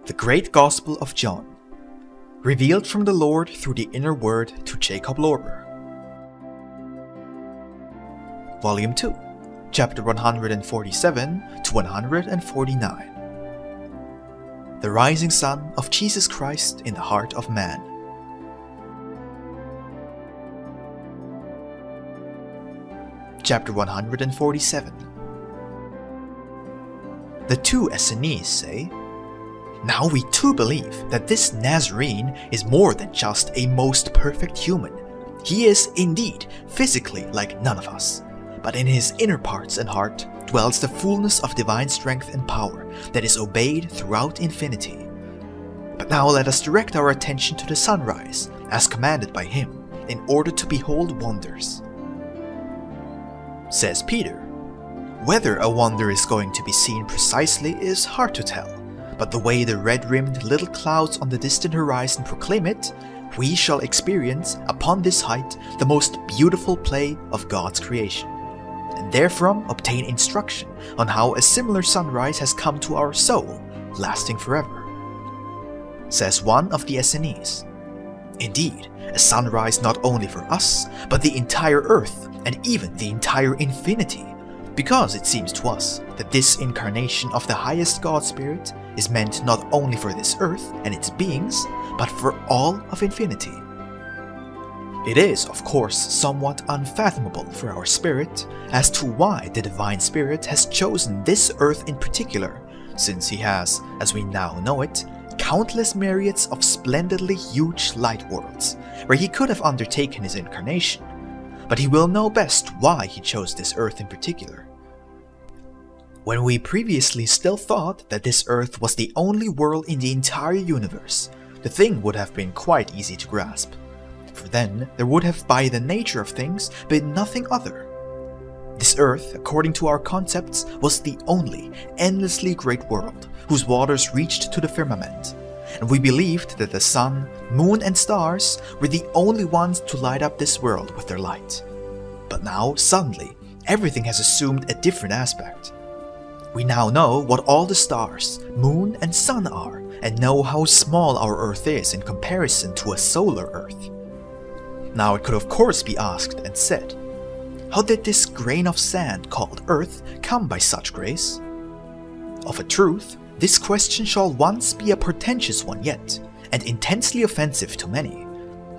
The Great Gospel of John, revealed from the Lord through the inner word to Jakob Lorber. Volume 2, Chapter 147 to 149. The Rising Sun of Jesus Christ in the Heart of Man. Chapter 147. The two Essenes say, "Now we too believe that this Nazarene is more than just a most perfect human. He is indeed physically like none of us, but in his inner parts and heart dwells the fullness of divine strength and power that is obeyed throughout infinity. But now let us direct our attention to the sunrise, as commanded by him, in order to behold wonders." Says Peter, "Whether a wonder is going to be seen precisely is hard to tell, but the way the red-rimmed little clouds on the distant horizon proclaim it, we shall experience upon this height the most beautiful play of God's creation, and therefrom obtain instruction on how a similar sunrise has come to our soul, lasting forever." Says one of the Essenes, "Indeed, a sunrise not only for us, but the entire earth and even the entire infinity, because it seems to us that this incarnation of the highest God Spirit is meant not only for this earth and its beings, but for all of infinity. It is, of course, somewhat unfathomable for our spirit as to why the Divine Spirit has chosen this earth in particular, since he has, as we now know it, countless myriads of splendidly huge light worlds, where he could have undertaken his incarnation. But he will know best why he chose this earth in particular. When we previously still thought that this earth was the only world in the entire universe, the thing would have been quite easy to grasp, for then there would have by the nature of things been nothing other. This earth, according to our concepts, was the only endlessly great world whose waters reached to the firmament, and we believed that the sun, moon and stars were the only ones to light up this world with their light. But now, suddenly, everything has assumed a different aspect. We now know what all the stars, moon and sun are, and know how small our Earth is in comparison to a solar Earth. Now it could of course be asked and said, how did this grain of sand called Earth come by such grace? Of a truth, this question shall once be a portentous one yet, and intensely offensive to many.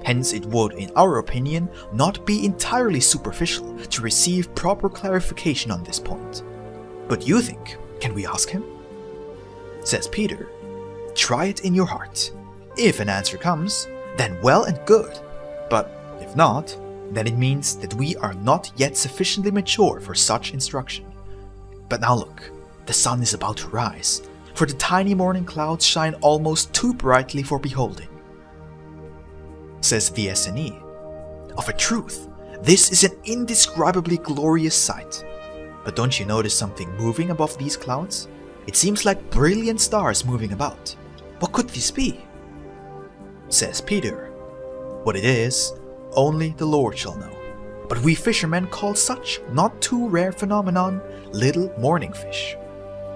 Hence it would, in our opinion, not be entirely superficial to receive proper clarification on this point. But you think, can we ask him? Says Peter, "Try it in your heart. If an answer comes, then well and good. But if not, then it means that we are not yet sufficiently mature for such instruction. But now look, the sun is about to rise, for the tiny morning clouds shine almost too brightly for beholding." Says the Essene, "Of a truth, this is an indescribably glorious sight. But don't you notice something moving above these clouds? It seems like brilliant stars moving about. What could this be?" Says Peter, "What it is, only the Lord shall know. But we fishermen call such not too rare phenomenon little morning fish.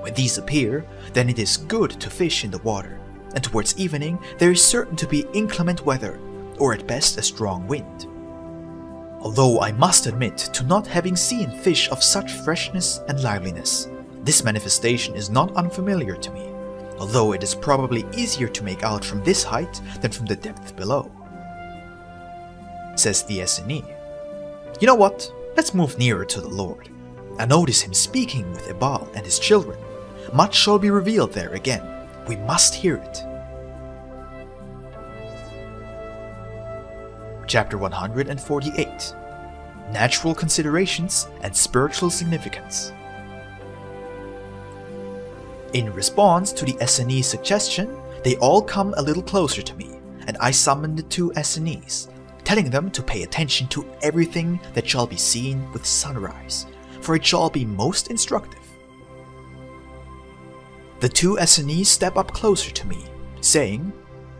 When these appear, then it is good to fish in the water, and towards evening there is certain to be inclement weather, or at best a strong wind. Although I must admit to not having seen fish of such freshness and liveliness, this manifestation is not unfamiliar to me, although it is probably easier to make out from this height than from the depth below." Says the Essene, "You know what? Let's move nearer to the Lord, and notice him speaking with Ebal and his children. Much shall be revealed there again. We must hear it." Chapter 148. Natural Considerations and Spiritual Significance. In response to the Essenes' suggestion, they all come a little closer to me, and I summon the two Essenes, telling them to pay attention to everything that shall be seen with sunrise, for it shall be most instructive. The two Essenes step up closer to me, saying,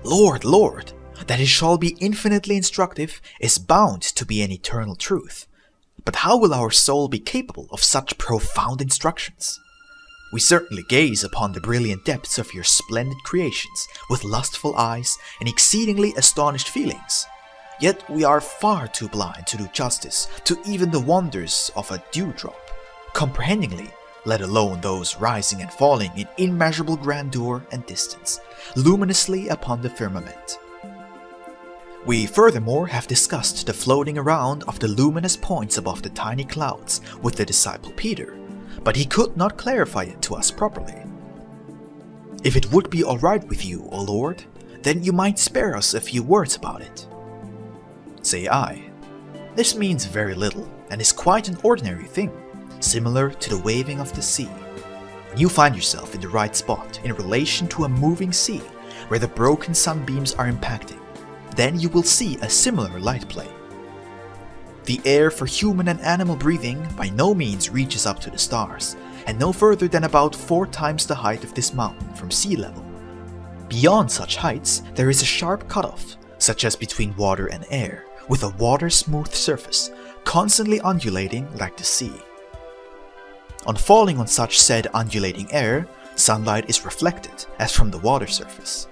"Lord, Lord, that it shall be infinitely instructive is bound to be an eternal truth. But how will our soul be capable of such profound instructions?" We certainly gaze upon the brilliant depths of your splendid creations with lustful eyes and exceedingly astonished feelings. Yet we are far too blind to do justice to even the wonders of a dewdrop, comprehendingly, let alone those rising and falling in immeasurable grandeur and distance, luminously upon the firmament. We furthermore have discussed the floating around of the luminous points above the tiny clouds with the disciple Peter, but he could not clarify it to us properly. If it would be alright with you, O Lord, then you might spare us a few words about it. Say I. This means very little and is quite an ordinary thing, similar to the waving of the sea. When you find yourself in the right spot in relation to a moving sea where the broken sunbeams are impacting, then you will see a similar light play. The air for human and animal breathing by no means reaches up to the stars, and no further than about 4 times the height of this mountain from sea level. Beyond such heights, there is a sharp cutoff, such as between water and air, with a water-smooth surface, constantly undulating like the sea. On falling on such said undulating air, sunlight is reflected as from the water surface.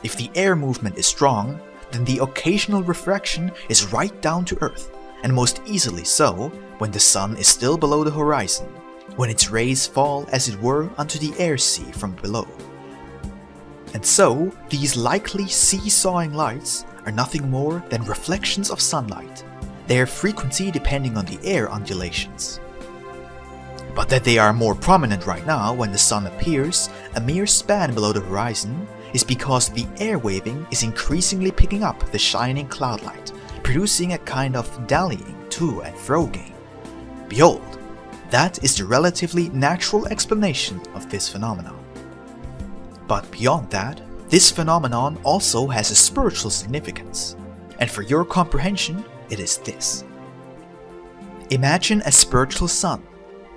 If the air movement is strong, then the occasional refraction is right down to earth, and most easily so when the sun is still below the horizon, when its rays fall as it were unto the air sea from below. And so these likely seesawing lights are nothing more than reflections of sunlight, their frequency depending on the air undulations. But that they are more prominent right now when the sun appears a mere span below the horizon is because the air waving is increasingly picking up the shining cloud light, producing a kind of dallying to and fro game. Behold, that is the relatively natural explanation of this phenomenon. But beyond that, this phenomenon also has a spiritual significance, and for your comprehension, it is this. Imagine a spiritual sun.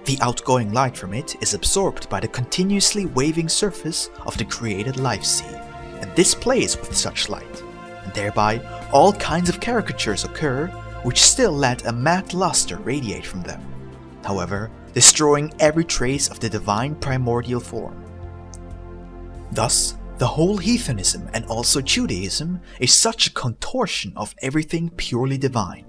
The outgoing light from it is absorbed by the continuously waving surface of the created life sea, and this plays with such light, and thereby all kinds of caricatures occur which still let a matte luster radiate from them, however, destroying every trace of the divine primordial form. Thus, the whole heathenism and also Judaism is such a contortion of everything purely divine.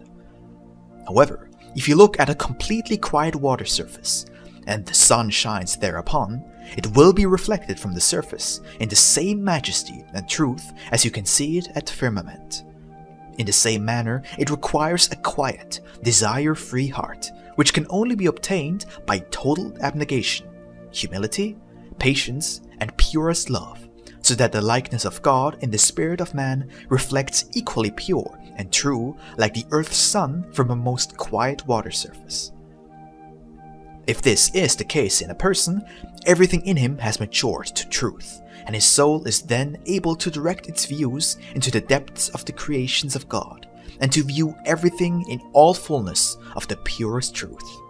However, if you look at a completely quiet water surface, and the sun shines thereupon, it will be reflected from the surface in the same majesty and truth as you can see it at the firmament. In the same manner, it requires a quiet, desire-free heart, which can only be obtained by total abnegation, humility, patience, and purest love, so that the likeness of God in the spirit of man reflects equally pure and true like the earth's sun from a most quiet water surface. If this is the case in a person, everything in him has matured to truth, and his soul is then able to direct its views into the depths of the creations of God, and to view everything in all fullness of the purest truth.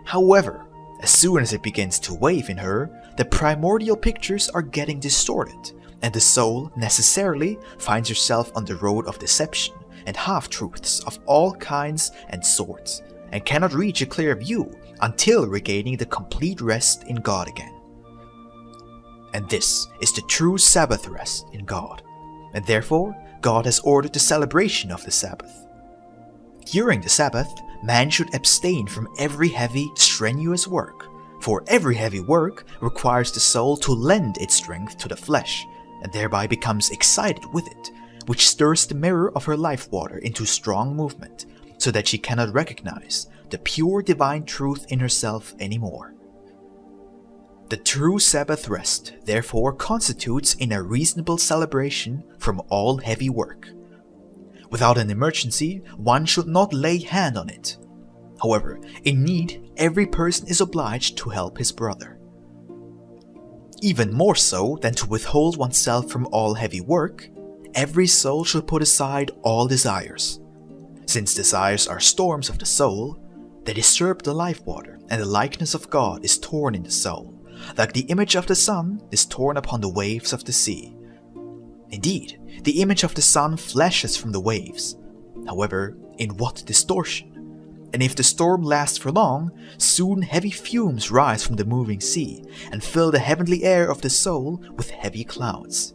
However, as soon as it begins to wave in her, the primordial pictures are getting distorted, and the soul necessarily finds herself on the road of deception and half-truths of all kinds and sorts, and cannot reach a clear view until regaining the complete rest in God again. And this is the true Sabbath rest in God, and therefore God has ordered the celebration of the Sabbath. During the Sabbath, man should abstain from every heavy, strenuous work, for every heavy work requires the soul to lend its strength to the flesh, and thereby becomes excited with it, which stirs the mirror of her life water into strong movement, so that she cannot recognize the pure divine truth in herself anymore. The true Sabbath rest, therefore, constitutes in a reasonable celebration from all heavy work. Without an emergency, one should not lay hand on it. However, in need, every person is obliged to help his brother. Even more so than to withhold oneself from all heavy work, every soul should put aside all desires. Since desires are storms of the soul, they disturb the life water, and the likeness of God is torn in the soul, like the image of the sun is torn upon the waves of the sea. Indeed, the image of the sun flashes from the waves. However, in what distortion? And if the storm lasts for long, soon heavy fumes rise from the moving sea and fill the heavenly air of the soul with heavy clouds.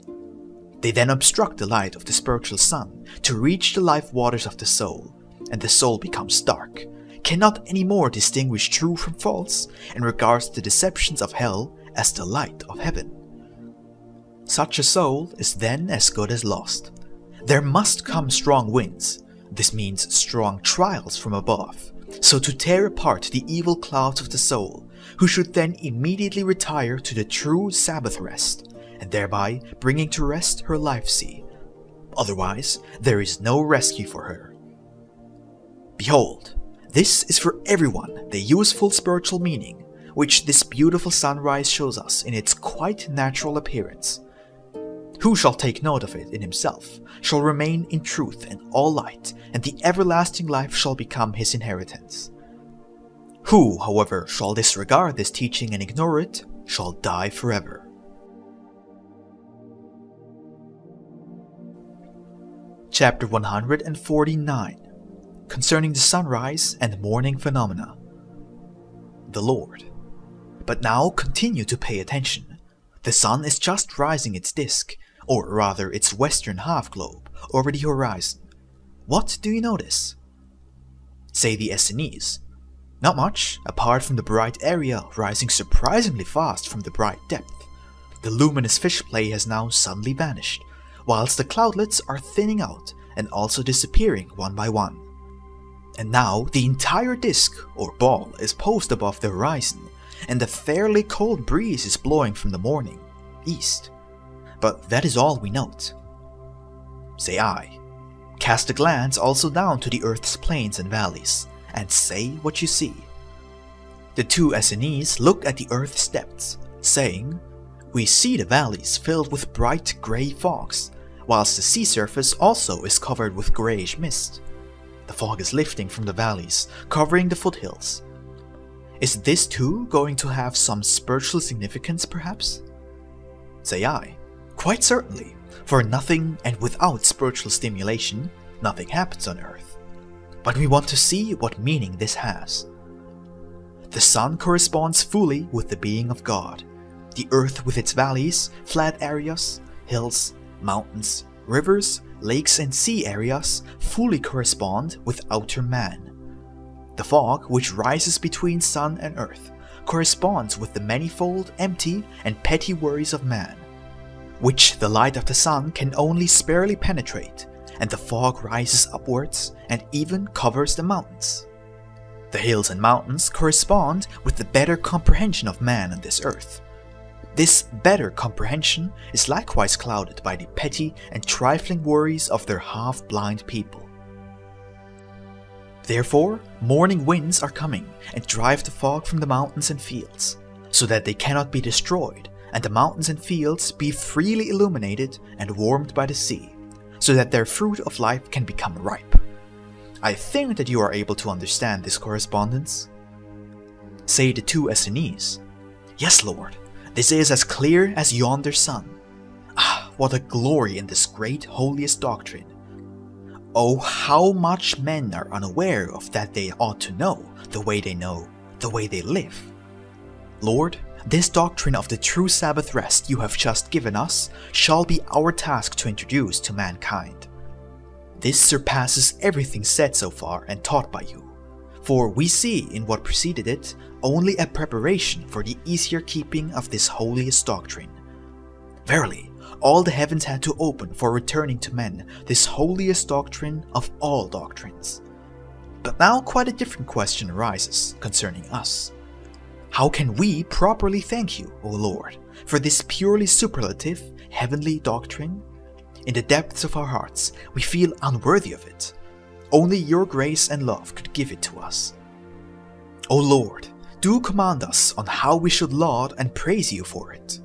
They then obstruct the light of the spiritual sun to reach the life waters of the soul, and the soul becomes dark, cannot anymore distinguish true from false, and regards the deceptions of hell as the light of heaven. Such a soul is then as good as lost. There must come strong winds. This means strong trials from above, so to tear apart the evil clouds of the soul, who should then immediately retire to the true Sabbath rest, and thereby bringing to rest her life sea. Otherwise, there is no rescue for her. Behold, this is for everyone the useful spiritual meaning, which this beautiful sunrise shows us in its quite natural appearance. Who shall take note of it in himself, shall remain in truth and all light, and the everlasting life shall become his inheritance. Who, however, shall disregard this teaching and ignore it, shall die forever. Chapter 149, concerning the sunrise and morning phenomena. The Lord. But now continue to pay attention. The sun is just rising its disk, or rather its western half-globe, over the horizon. What do you notice? Say the Essenes. Not much, apart from the bright area rising surprisingly fast from the bright depth. The luminous fish play has now suddenly vanished, whilst the cloudlets are thinning out and also disappearing one by one. And now the entire disk, or ball, is posed above the horizon, and a fairly cold breeze is blowing from the morning, east. But that is all we note. Say I. Cast a glance also down to the earth's plains and valleys, and say what you see. The two Essenes look at the earth's depths, saying, We see the valleys filled with bright grey fogs, whilst the sea surface also is covered with greyish mist. The fog is lifting from the valleys, covering the foothills. Is this too going to have some spiritual significance, perhaps? Say I. Quite certainly, for nothing and without spiritual stimulation, nothing happens on earth. But we want to see what meaning this has. The sun corresponds fully with the being of God. The earth with its valleys, flat areas, hills, mountains, rivers, lakes and sea areas fully correspond with outer man. The fog, which rises between sun and earth, corresponds with the manifold, empty and petty worries of man, which the light of the sun can only sparely penetrate, and the fog rises upwards and even covers the mountains. The hills and mountains correspond with the better comprehension of man on this earth. This better comprehension is likewise clouded by the petty and trifling worries of their half-blind people. Therefore, morning winds are coming and drive the fog from the mountains and fields, so that they cannot be destroyed, and the mountains and fields be freely illuminated and warmed by the sea, so that their fruit of life can become ripe. I think that you are able to understand this correspondence. Say the two Essenes. Yes, Lord, this is as clear as yonder sun. Ah, what a glory in this great holiest doctrine. Oh, how much men are unaware of that they ought to know, the way they know, the way they live. Lord, this doctrine of the true Sabbath rest you have just given us shall be our task to introduce to mankind. This surpasses everything said so far and taught by you, for we see in what preceded it only a preparation for the easier keeping of this holiest doctrine. Verily, all the heavens had to open for returning to men this holiest doctrine of all doctrines. But now quite a different question arises concerning us. How can we properly thank you, O Lord, for this purely superlative, heavenly doctrine? In the depths of our hearts, we feel unworthy of it. Only your grace and love could give it to us. O Lord, do command us on how we should laud and praise you for it.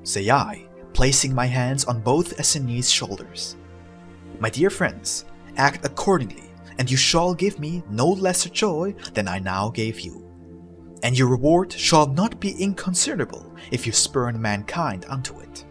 Say I, placing my hands on both Essenes' shoulders. My dear friends, act accordingly, and you shall give me no lesser joy than I now gave you. And your reward shall not be inconsiderable if you spurn mankind unto it.